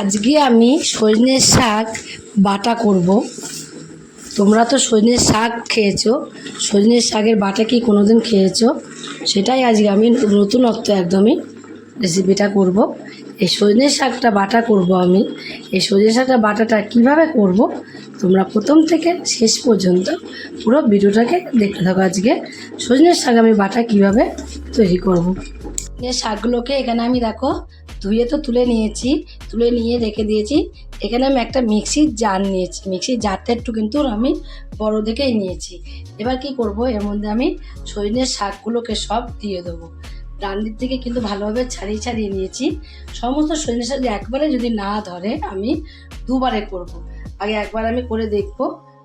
আজকে আমি সজনের শাক বাটা করব। তোমরা তো সজনের শাক খেয়েছো, সজনের শাকের বাটা কি কোনোদিন খেয়েছো? সেটাই আজকে আমি নতুনত্ব একদমই রেসিপিটা করব। এই সজনের শাকটা বাটা করব আমি। এই সজনের শাকটা বাটাটা কিভাবে করব তোমরা প্রথম থেকে শেষ পর্যন্ত পুরো ভিডিওটাকে দেখতে থাকো। আজকে সজনের শাক আমি বাটা কিভাবে তৈরি করব। এই শাকগুলোকে এখানে আমি দেখো ধুয়ে তো তুলে নিয়েছি, তুলে নিয়ে রেখে দিয়েছি। এখানে আমি একটা মিক্সির জার নিয়েছি, মিক্সির জারটা একটু কিন্তু আমি বড় দেখেই নিয়েছি। এবার কি করব, এর মধ্যে আমি সজনের শাকগুলোকে সব দিয়ে দেবো। ডান্ডির থেকে কিন্তু ভালোভাবে ছাড়িয়ে ছাড়িয়ে নিয়েছি। সমস্ত সজনের শাক একবারে যদি না ধরে আমি দুবারে করব। আগে একবার আমি করে দেখব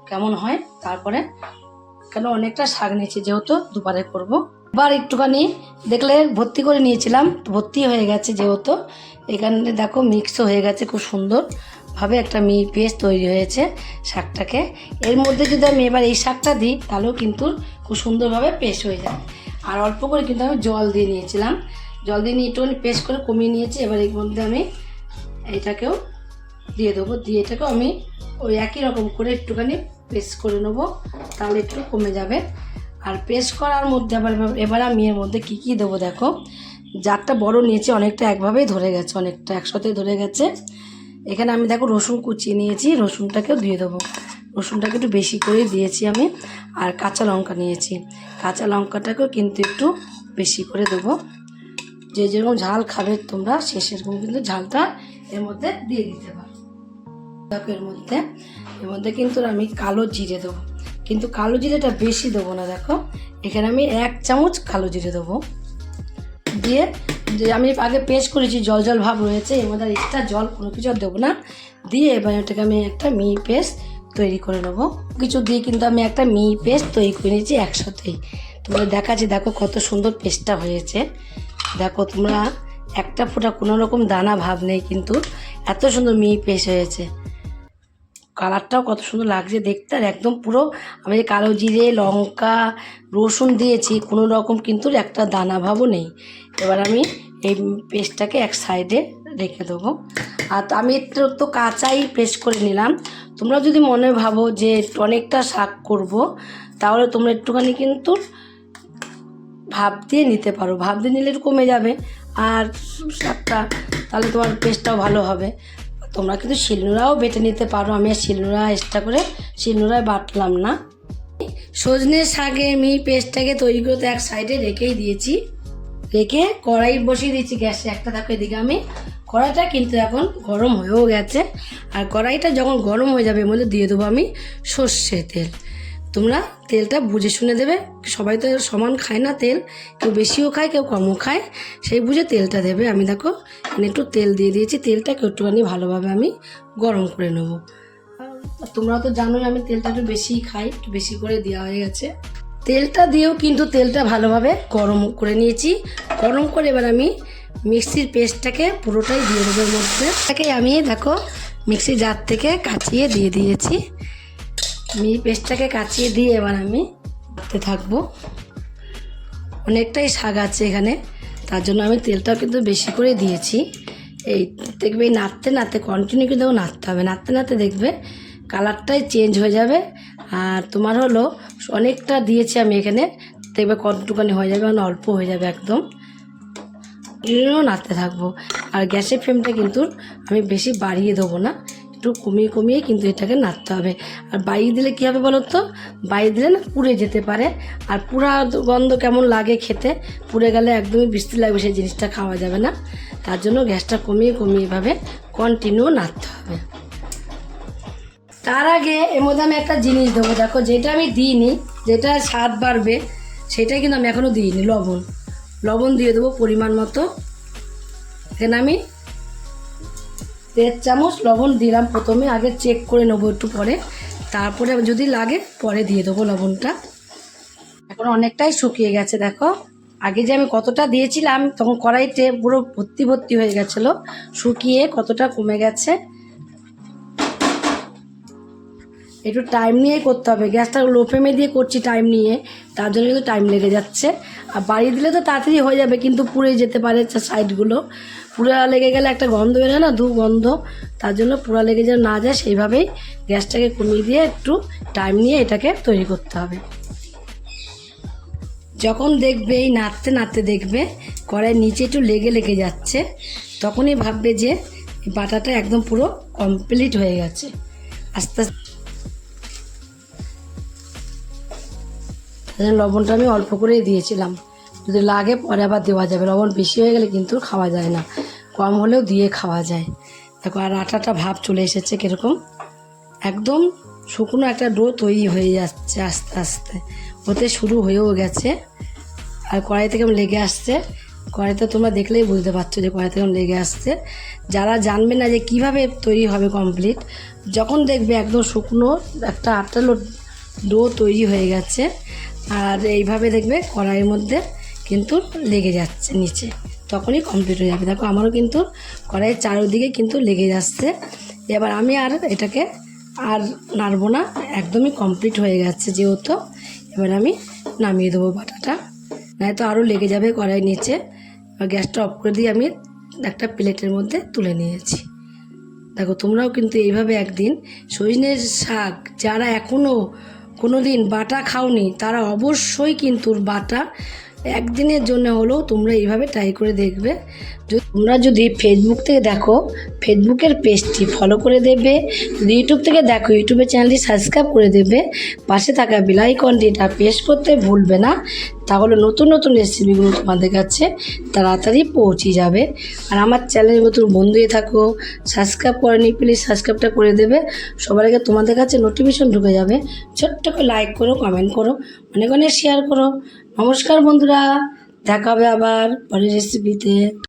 কেমন হয়, তারপরে কেন অনেকটা শাক নিয়েছি যেহেতু দুবারে করব। এবার একটুখানি দেখলে ভর্তি করে নিয়েছিলাম, ভর্তি হয়ে গেছে যেহেতু। এখানে দেখো মিক্সও হয়ে গেছে, খুব সুন্দরভাবে একটা পেস্ট তৈরি হয়েছে শাকটাকে। এর মধ্যে যদি আমি এবার এই শাকটা দিই তাহলেও কিন্তু খুব সুন্দরভাবে পেস্ট হয়ে যায়। আর অল্প করে কিন্তু আমি জল দিয়ে নিয়েছিলাম, জল দিয়ে নিয়ে একটুখানি পেস্ট করে কমিয়ে নিয়েছি। এবার এর মধ্যে আমি এইটাকেও দিয়ে দেবো, দিয়ে এটাকেও আমি ওই একই রকম করে একটুখানি পেস্ট করে নেবো, তাহলে একটু কমে যাবে। আর পেস্ট করার মধ্যে এবার আমি এর মধ্যে কী কী দেবো দেখো। জারটা বড় নিয়েছি, অনেকটা একভাবেই ধরে গেছে, অনেকটা একসাথে ধরে গেছে। এখানে আমি দেখো রসুন কুচিয়ে নিয়েছি, রসুনটাকেও দিয়ে দেবো। রসুনটাকে একটু বেশি করে দিয়েছি আমি। আর কাঁচা লঙ্কা নিয়েছি, কাঁচা লঙ্কাটাকেও কিন্তু একটু বেশি করে দেবো। যে যেরকম ঝাল খাবে তোমরা সে সেরকম কিন্তু ঝালটা এর মধ্যে দিয়ে দিতে পারো। দেখো এর মধ্যে কিন্তু আমি কালো জিরে দেবো, কিন্তু কালো জিরেটা বেশি দেবো না। দেখো এখানে আমি 1 চামচ কালো জিরে দেবো, দিয়ে যে আমি আগে পেস্ট করেছি জল জল ভাব রয়েছে, এর মধ্যে এক্সট্রা জল কোনো কিছু আর দেবো না। দিয়ে এবার এটাকে আমি একটা পেস্ট তৈরি করে নেবো। কিছু দিয়ে কিন্তু আমি একটা পেস্ট তৈরি করে নিয়েছি একসাথেই। তোমরা দেখাচ্ছি, দেখো কত সুন্দর পেস্টটা হয়েছে। দেখো তোমরা একটা ফোঁটা কোনো রকম দানা ভাব নেই, কিন্তু এত সুন্দর পেস্ট হয়েছে। কালারটাও কত সুন্দর লাগছে দেখতে। আর একদম পুরো আমি যে কালো জিরে লঙ্কা রসুন দিয়েছি, কোনো রকম কিন্তু একটা দানা ভাবও নেই। এবার আমি এই পেস্টটাকে এক সাইডে রেখে দেবো। আর আমি তো কাঁচাই পেস্ট করে নিলাম। তোমরা যদি মনে ভাবো যে অনেকটা শাক করব, তাহলে তোমরা একটুখানি কিন্তু ভাপ দিয়ে নিতে পারো, ভাপ দিয়ে নিলে একটু কমে যাবে আর শাকটা, তাহলে তোমার পেস্টটাও ভালো হবে। তোমরা কিন্তু শিলনোড়াও বেটে নিতে পারো, আমি আর শিলনোড়া এক্সট্রা করে শিলনোড়ায় বাটলাম না। সজনে শাকে আমি পেস্টটাকে তৈরি করতে এক সাইডে রেখেই দিয়েছি, রেখে কড়াই বসিয়ে দিয়েছি গ্যাসে একটা। দেখো এদিকে আমি কড়াইটা কিন্তু এখন গরম হয়েও গেছে। আর কড়াইটা যখন গরম হয়ে যাবে এর মধ্যে দিয়ে দেবো আমি সর্ষের তেল। তোমরা তেলটা বুঝে শুনে দেবে, সবাই তো সমান খায় না তেল, কেউ বেশিও খায় কেউ কমও খায়, সেই বুঝে তেলটা দেবে। আমি দেখো এখানে একটু তেল দিয়ে দিয়েছি, তেলটাকে একটুখানি ভালোভাবে আমি গরম করে নেবো। তোমরা তো জানোই আমি তেলটা একটু বেশিই খাই, একটু বেশি করে দেওয়া হয়ে গেছে। তেলটা দিয়েও কিন্তু তেলটা ভালোভাবে গরম করে নিয়েছি। গরম করে এবার আমি মিক্সির পেস্টটাকে পুরোটাই দিয়ে দেবো এর মধ্যে। তাকে আমি দেখো মিক্সির জার থেকে কাচিয়ে দিয়ে দিয়েছি। পেস্টটাকে কাচিয়ে দিয়ে এবার আমি করতে থাকবো। অনেকটাই শাক আছে এখানে, তার জন্য আমি তেলটাও কিন্তু বেশি করে দিয়েছি। এই দেখবে নাড়তে নাড়তে কন্টিনিউ কিন্তু নাড়তে হবে, নাড়তে নাড়তে দেখবে কালারটাই চেঞ্জ হয়ে যাবে। আর তোমার হলো অনেকটা দিয়েছি আমি এখানে, দেখবে কতটুকানি হয়ে যাবে, মানে অল্প হয়ে যাবে একদম। নাড়তে থাকবো। আর গ্যাসের ফ্লেমটা কিন্তু আমি বেশি বাড়িয়ে দেবো না, একটু কমিয়ে কমিয়ে কিন্তু এটাকে নাড়তে হবে। আর বাড়িয়ে দিলে কী হবে বলো তো, বাড়িয়ে দিলে না পুড়ে যেতে পারে, আর পুরা গন্ধ কেমন লাগে খেতে, পুড়ে গেলে একদমই বিশ্রী লাগবে, সেই জিনিসটা খাওয়া যাবে না। তার জন্য গ্যাসটা কমিয়ে কমিয়ে এভাবে কন্টিনিউ নাড়তে হবে। তার আগে এর মধ্যে আমি একটা জিনিস দেবো, দেখো যেটা আমি দিইনি, যেটা স্বাদ বাড়বে সেটাই কিন্তু আমি এখনও দিইনি, লবণ। লবণ দিয়ে দেবো পরিমাণ মতো। এখানে আমি 1.5 চামচ লবণ দিলাম প্রথমে, আগে চেক করে নেবো একটু পরে, তারপরে যদি লাগে পরে দিয়ে দেবো লবণটা। এখন অনেকটাই শুকিয়ে গেছে দেখো। আগে যে আমি কতটা দিয়েছিলাম তখন কড়াইতে পুরো ভর্তি ভর্তি হয়ে গেছিলো, শুকিয়ে কতটা কমে গেছে। একটু টাইম নিয়েই করতে হবে। গ্যাসটা লো ফ্লেমে দিয়ে করছি টাইম নিয়ে, তার জন্য কিন্তু টাইম লেগে যাচ্ছে। আর বাড়িয়ে দিলে তো তাড়াতাড়ি হয়ে যাবে, কিন্তু পুড়ে যেতে পারে সাইডগুলো। পুরা লেগে গেলে একটা গন্ধ বেরোয় না, গন্ধ, তার জন্য পুরা লেগে যেন না যায় সেইভাবেই গ্যাসটাকে কমিয়ে দিয়ে একটু টাইম নিয়ে এটাকে তৈরি করতে হবে। যখন দেখবে এই নাড়তে নাড়তে দেখবে কড়াইয়ের নিচে একটু লেগে যাচ্ছে, তখনই ভাববে যে বাটাটা একদম পুরো কমপ্লিট হয়ে গেছে। আস্তে আস্তে লবণটা আমি অল্প করেই দিয়েছিলাম, যদি লাগে পরে আবার দেওয়া যাবে। লবণ বেশি হয়ে গেলে কিন্তু খাওয়া যায় না, কম হলেও দিয়ে খাওয়া যায়। দেখো আর আটাটা ভাব চলে এসেছে কীরকম, একদম শুকনো একটা ডো তৈরি হয়ে যাচ্ছে আস্তে আস্তে, হতে শুরু হয়েও গেছে। আর কড়াই থেকে লেগে আসছে, কড়াইতে তোমরা দেখলেই বুঝতে পারছো যে কড়াই থেকে লেগে আসছে। যারা জানবে না যে কিভাবে তৈরি হবে কমপ্লিট, যখন দেখবে একদম শুকনো একটা আটালো ডো তৈরি হয়ে গেছে, আর এইভাবে দেখবে কড়াইয়ের মধ্যে কিন্তু লেগে যাচ্ছে নিচে, তখনই কমপ্লিট হয়ে যাবে। দেখো আমারও কিন্তু কড়াইয়ের চারিদিকে কিন্তু লেগে যাচ্ছে। এবার আমি আর এটাকে আর নাড়বো না, একদমই কমপ্লিট হয়ে গেছে যেহেতু। এবার আমি নামিয়ে দেবো বাটাটা, নয়তো আরও লেগে যাবে কড়াইয়ের নিচে। গ্যাসটা অফ করে দিয়ে আমি একটা প্লেটের মধ্যে তুলে নিয়েছি। দেখো তোমরাও কিন্তু এইভাবে একদিন সজনের শাক, যারা এখনও কোনো দিন বাটা খাওনি তারা অবশ্যই কিন্তু বাটা একদিনের জন্য হলেও তোমরা এইভাবে ট্রাই করে দেখবে। তোমরা যদি ফেসবুক থেকে দেখো, ফেসবুকের পেজটি ফলো করে দেবে। যদি ইউটিউব থেকে দেখো, ইউটিউবের চ্যানেলটি সাবস্ক্রাইব করে দেবে। পাশে থাকা বেল আইকনটিটা প্রেস করতে ভুলবে না, তাহলে নতুন নতুন রেসিপিগুলো তোমাদের কাছে তাড়াতাড়ি পৌঁছে যাবে। আর আমার চ্যানেলের নতুন বন্ধু হয়ে থাকো, সাবস্ক্রাইব করেনি প্লিজ সাবস্ক্রাইবটা করে দেবে, সবার আগে তোমাদের কাছে নোটিফিকেশন ঢুকে যাবে। ছোট্ট করে লাইক করো, কমেন্ট করো, অনেক অনেক শেয়ার করো। নমস্কার বন্ধুরা, দেখা হবে আবার পরের রেসিপিতে।